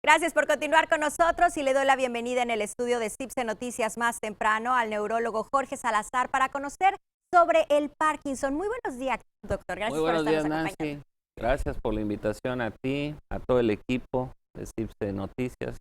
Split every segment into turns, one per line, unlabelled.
Gracias por continuar con nosotros y le doy la bienvenida en el estudio de CIPSE Noticias más temprano al neurólogo Jorge Salazar para conocer sobre el Parkinson. Muy buenos días, doctor.
Muy
Gracias por
buenos
estarnos
días,
acompañando.
Nancy. Gracias por la invitación a ti, a todo el equipo de CIPSE Noticias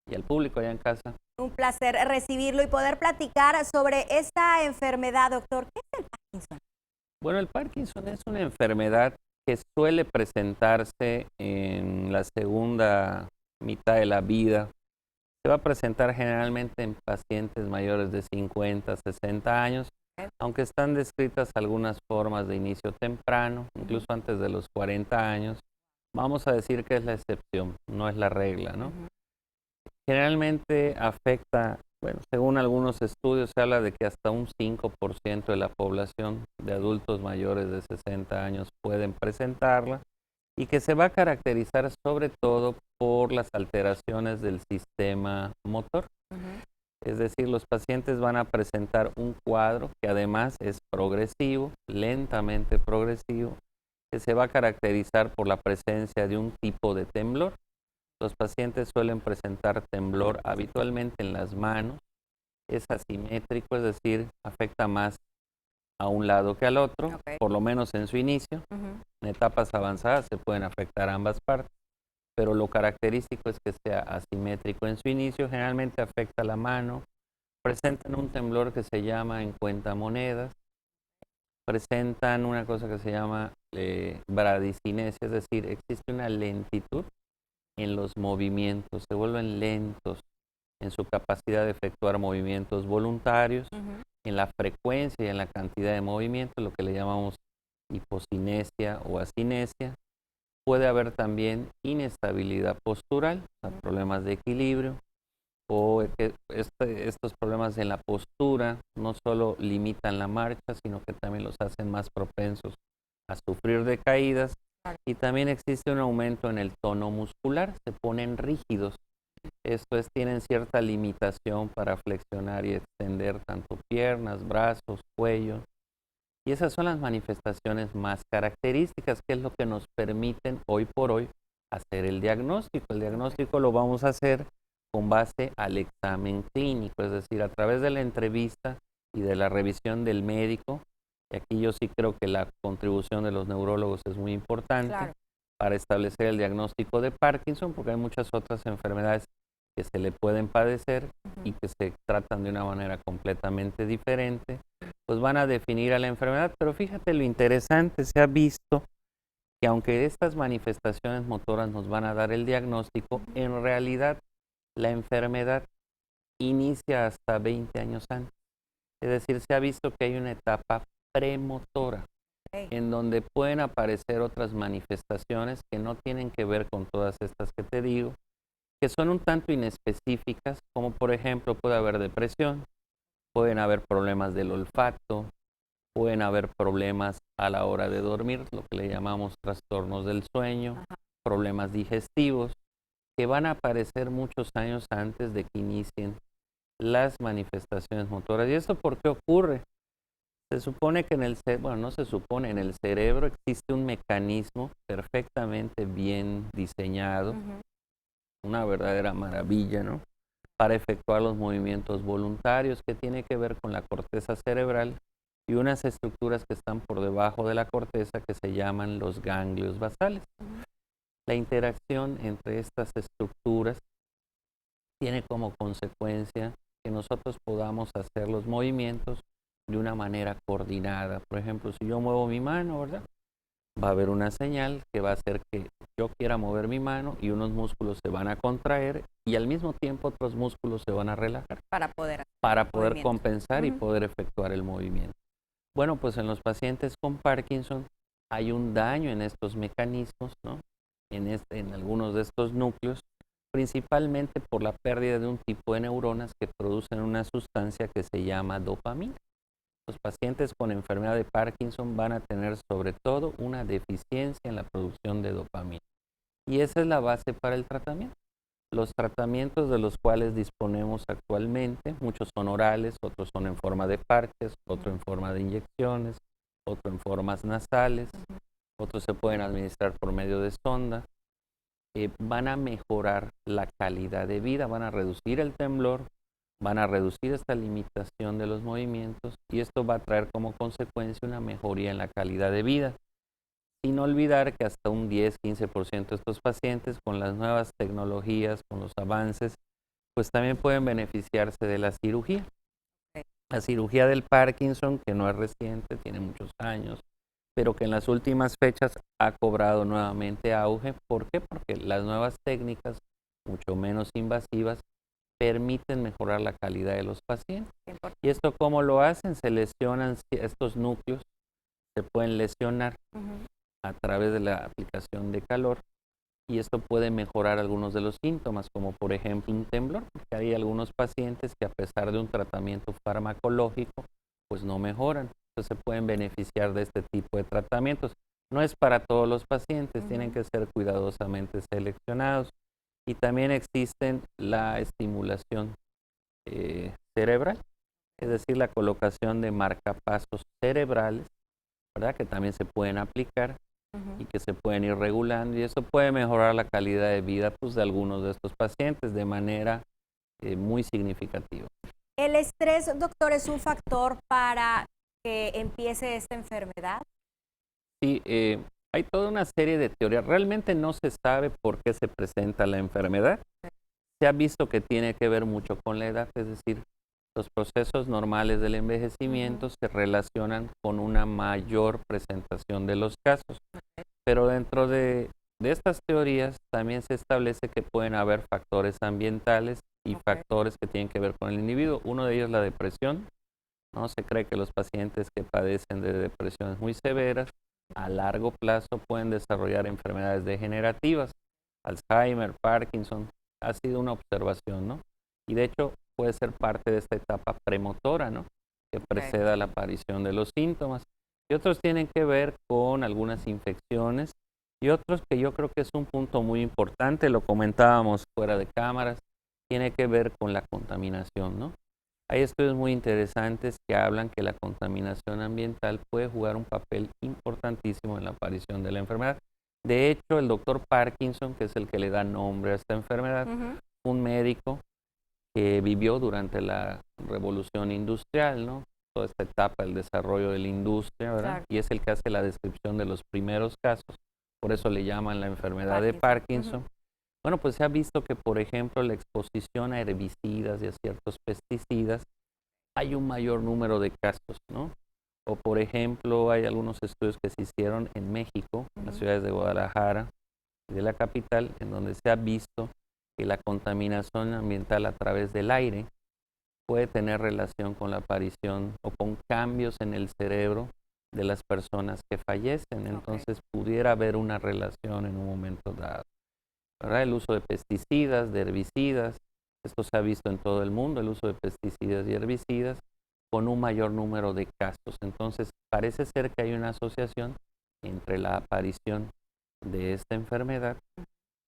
y al público allá en casa.
Un placer recibirlo y poder platicar sobre esta enfermedad, doctor. ¿Qué es el Parkinson?
Bueno, el Parkinson es una enfermedad que suele presentarse en la segunda mitad de la vida. Se va a presentar generalmente en pacientes mayores de 50, 60 años, aunque están descritas algunas formas de inicio temprano, incluso antes de los 40 años. Vamos a decir que es la excepción, no es la regla, ¿no? Generalmente afecta, bueno, según algunos estudios se habla de que hasta un 5% de la población de adultos mayores de 60 años pueden presentarla y que se va a caracterizar sobre todo por las alteraciones del sistema motor. Es decir, los pacientes van a presentar un cuadro que además es progresivo, lentamente progresivo, que se va a caracterizar por la presencia de un tipo de temblor. Los pacientes suelen presentar temblor habitualmente en las manos, es asimétrico, es decir, afecta más a un lado que al otro, por lo menos en su inicio. En etapas avanzadas se pueden afectar ambas partes, pero lo característico es que sea asimétrico en su inicio, generalmente afecta la mano, presentan un temblor que se llama en cuentamonedas, presentan una cosa que se llama bradicinesia, es decir, existe una lentitud en los movimientos, se vuelven lentos en su capacidad de efectuar movimientos voluntarios, en la frecuencia y en la cantidad de movimientos, lo que le llamamos hipocinesia o asinesia. Puede haber también inestabilidad postural, o sea, problemas de equilibrio, o que estos problemas en la postura no solo limitan la marcha, sino que también los hacen más propensos a sufrir de caídas. Y también existe un aumento en el tono muscular, se ponen rígidos. Esto es, tienen cierta limitación para flexionar y extender tanto piernas, brazos, cuello. Y esas son las manifestaciones más características, que es lo que nos permiten hoy por hoy hacer el diagnóstico. El diagnóstico lo vamos a hacer con base al examen clínico, es decir, a través de la entrevista y de la revisión del médico. Y aquí yo sí creo que la contribución de los neurólogos es muy importante para establecer el diagnóstico de Parkinson, porque hay muchas otras enfermedades que se le pueden padecer y que se tratan de una manera completamente diferente, pues van a definir a la enfermedad. Pero fíjate lo interesante, se ha visto que aunque estas manifestaciones motoras nos van a dar el diagnóstico, en realidad la enfermedad inicia hasta 20 años antes. Es decir, se ha visto que hay una etapa premotora, en donde pueden aparecer otras manifestaciones que no tienen que ver con todas estas que te digo, que son un tanto inespecíficas, como por ejemplo puede haber depresión, pueden haber problemas del olfato, pueden haber problemas a la hora de dormir, lo que le llamamos trastornos del sueño, problemas digestivos, que van a aparecer muchos años antes de que inicien las manifestaciones motoras. ¿Y esto por qué ocurre? Se supone que en el cerebro, bueno, no se supone, en el cerebro existe un mecanismo perfectamente bien diseñado, una verdadera maravilla, ¿no? Para efectuar los movimientos voluntarios, que tiene que ver con la corteza cerebral y unas estructuras que están por debajo de la corteza que se llaman los ganglios basales. La interacción entre estas estructuras tiene como consecuencia que nosotros podamos hacer los movimientos de una manera coordinada. Por ejemplo, si yo muevo mi mano, ¿verdad? Va a haber una señal que va a hacer que yo quiera mover mi mano y unos músculos se van a contraer y al mismo tiempo otros músculos se van a relajar
Para poder
compensar y poder efectuar el movimiento. Bueno, pues en los pacientes con Parkinson hay un daño en estos mecanismos, ¿no? En algunos de estos núcleos, principalmente por la pérdida de un tipo de neuronas que producen una sustancia que se llama dopamina. Los pacientes con enfermedad de Parkinson van a tener sobre todo una deficiencia en la producción de dopamina. Y esa es la base para el tratamiento. Los tratamientos de los cuales disponemos actualmente, muchos son orales, otros son en forma de parches, otros en forma de inyecciones, otros en formas nasales, otros se pueden administrar por medio de sonda. van a mejorar la calidad de vida, van a reducir el temblor, van a reducir esta limitación de los movimientos y esto va a traer como consecuencia una mejoría en la calidad de vida. Sin olvidar que hasta un 10-15% de estos pacientes con las nuevas tecnologías, con los avances, pues también pueden beneficiarse de la cirugía. La cirugía del Parkinson, que no es reciente, tiene muchos años, pero que en las últimas fechas ha cobrado nuevamente auge. ¿Por qué? Porque las nuevas técnicas, mucho menos invasivas, permiten mejorar la calidad de los pacientes. ¿Y esto cómo lo hacen? Se lesionan estos núcleos, se pueden lesionar a través de la aplicación de calor y esto puede mejorar algunos de los síntomas, como por ejemplo un temblor, porque hay algunos pacientes que a pesar de un tratamiento farmacológico, pues no mejoran. Entonces se pueden beneficiar de este tipo de tratamientos. No es para todos los pacientes, tienen que ser cuidadosamente seleccionados. Y también existen la estimulación cerebral, es decir, la colocación de marcapasos cerebrales, ¿verdad? Que también se pueden aplicar y que se pueden ir regulando y eso puede mejorar la calidad de vida pues, de algunos de estos pacientes de manera muy significativa.
¿El estrés, doctor, es un factor para que empiece esta enfermedad?
Sí, hay toda una serie de teorías. Realmente no se sabe por qué se presenta la enfermedad. Se ha visto que tiene que ver mucho con la edad, es decir, los procesos normales del envejecimiento se relacionan con una mayor presentación de los casos. Pero dentro de estas teorías también se establece que pueden haber factores ambientales y factores que tienen que ver con el individuo. Uno de ellos es la depresión. ¿No? Se cree que los pacientes que padecen de depresiones muy severas a largo plazo pueden desarrollar enfermedades degenerativas, Alzheimer, Parkinson. Ha sido una observación, ¿no? Y de hecho puede ser parte de esta etapa premotora, ¿no? Que preceda la aparición de los síntomas. Y otros tienen que ver con algunas infecciones y otros que yo creo que es un punto muy importante, lo comentábamos fuera de cámaras, tiene que ver con la contaminación, ¿no? Hay estudios muy interesantes que hablan que la contaminación ambiental puede jugar un papel importantísimo en la aparición de la enfermedad. De hecho, el doctor Parkinson, que es el que le da nombre a esta enfermedad, un médico que vivió durante la revolución industrial, ¿no? Toda esta etapa del desarrollo de la industria, ¿verdad? Claro. Y es el que hace la descripción de los primeros casos, por eso le llaman la enfermedad de Parkinson. Bueno, pues se ha visto que, por ejemplo, la exposición a herbicidas y a ciertos pesticidas, hay un mayor número de casos, ¿no? O, por ejemplo, hay algunos estudios que se hicieron en México, en las ciudades de Guadalajara y de la capital, en donde se ha visto que la contaminación ambiental a través del aire puede tener relación con la aparición o con cambios en el cerebro de las personas que fallecen. Entonces, pudiera haber una relación en un momento dado. ¿Verdad? El uso de pesticidas, de herbicidas, esto se ha visto en todo el mundo, el uso de pesticidas y herbicidas con un mayor número de casos. Entonces, parece ser que hay una asociación entre la aparición de esta enfermedad,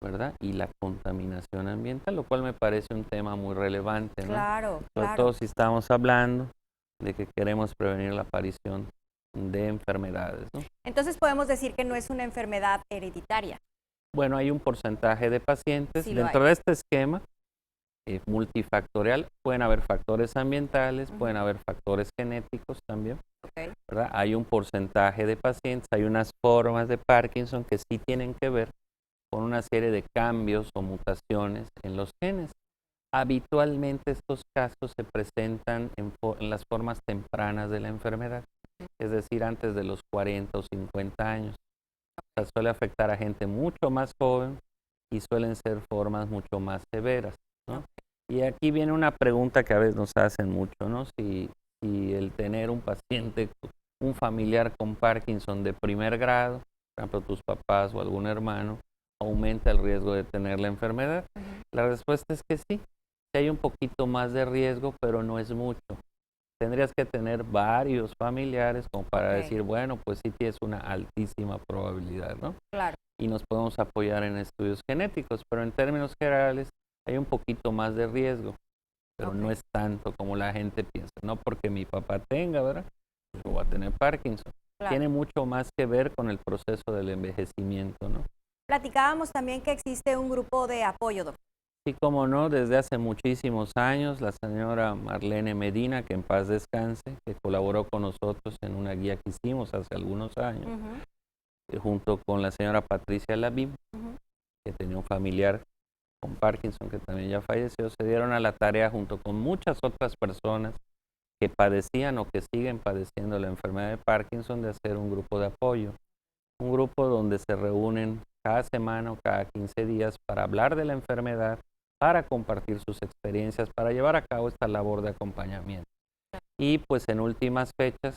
¿verdad? Y la contaminación ambiental, lo cual me parece un tema muy relevante, ¿no?
Claro,
Sobre todo si estamos hablando de que queremos prevenir la aparición de enfermedades, ¿no?
Entonces, podemos decir que no es una enfermedad hereditaria.
Bueno, hay un porcentaje de pacientes dentro de este esquema multifactorial. Pueden haber factores ambientales, pueden haber factores genéticos también. ¿Verdad? Hay un porcentaje de pacientes, hay unas formas de Parkinson que sí tienen que ver con una serie de cambios o mutaciones en los genes. Habitualmente estos casos se presentan en las formas tempranas de la enfermedad, es decir, antes de los 40 o 50 años. O sea, suele afectar a gente mucho más joven y suelen ser formas mucho más severas, ¿no? Y aquí viene una pregunta que a veces nos hacen mucho, ¿no? Si el tener un paciente, un familiar con Parkinson de primer grado, por ejemplo tus papás o algún hermano, aumenta el riesgo de tener la enfermedad. La respuesta es que sí hay un poquito más de riesgo, pero no es mucho. Tendrías que tener varios familiares como para decir, bueno, pues sí tienes una altísima probabilidad, ¿no?
Claro.
Y nos podemos apoyar en estudios genéticos, pero en términos generales hay un poquito más de riesgo, pero no es tanto como la gente piensa. No porque mi papá tenga, ¿verdad? Pues yo voy a tener Parkinson. Claro. Tiene mucho más que ver con el proceso del envejecimiento, ¿no?
Platicábamos también que existe un grupo de apoyo, doctor.
Sí, como no, desde hace muchísimos años, la señora Marlene Medina, que en paz descanse, que colaboró con nosotros en una guía que hicimos hace algunos años, junto con la señora Patricia Lavín, que tenía un familiar con Parkinson que también ya falleció, se dieron a la tarea junto con muchas otras personas que padecían o que siguen padeciendo la enfermedad de Parkinson, de hacer un grupo de apoyo. Un grupo donde se reúnen cada semana o cada 15 días para hablar de la enfermedad, para compartir sus experiencias, para llevar a cabo esta labor de acompañamiento. Y pues en últimas fechas,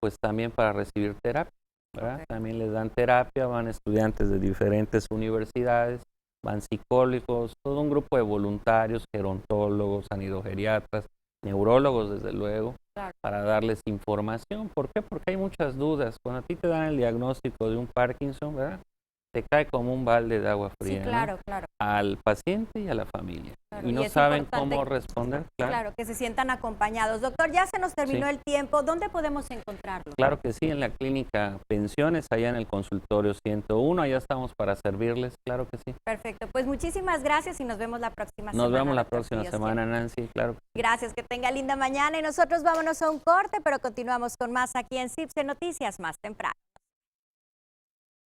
pues también para recibir terapia, ¿verdad? Okay. También les dan terapia, van estudiantes de diferentes universidades, van psicólogos, todo un grupo de voluntarios, gerontólogos, sanidogeriatras, neurólogos desde luego, para darles información. ¿Por qué? Porque hay muchas dudas. Cuando a ti te dan el diagnóstico de un Parkinson, ¿verdad?, te cae como un balde de agua fría,
sí, claro,
¿no?,
claro,
al paciente y a la familia.
Claro,
y no saben cómo responder.
Claro, que se sientan acompañados. Doctor, ya se nos terminó el tiempo. ¿Dónde podemos encontrarlo?
Claro que sí, en la clínica Pensiones, allá en el consultorio 101. Allá estamos para servirles, claro que sí.
Perfecto, pues muchísimas gracias y nos vemos la próxima semana.
Nos vemos la próxima semana, Nancy, claro.
Gracias, que tenga linda mañana y nosotros vámonos a un corte, pero continuamos con más aquí en CIPSE Noticias más temprano.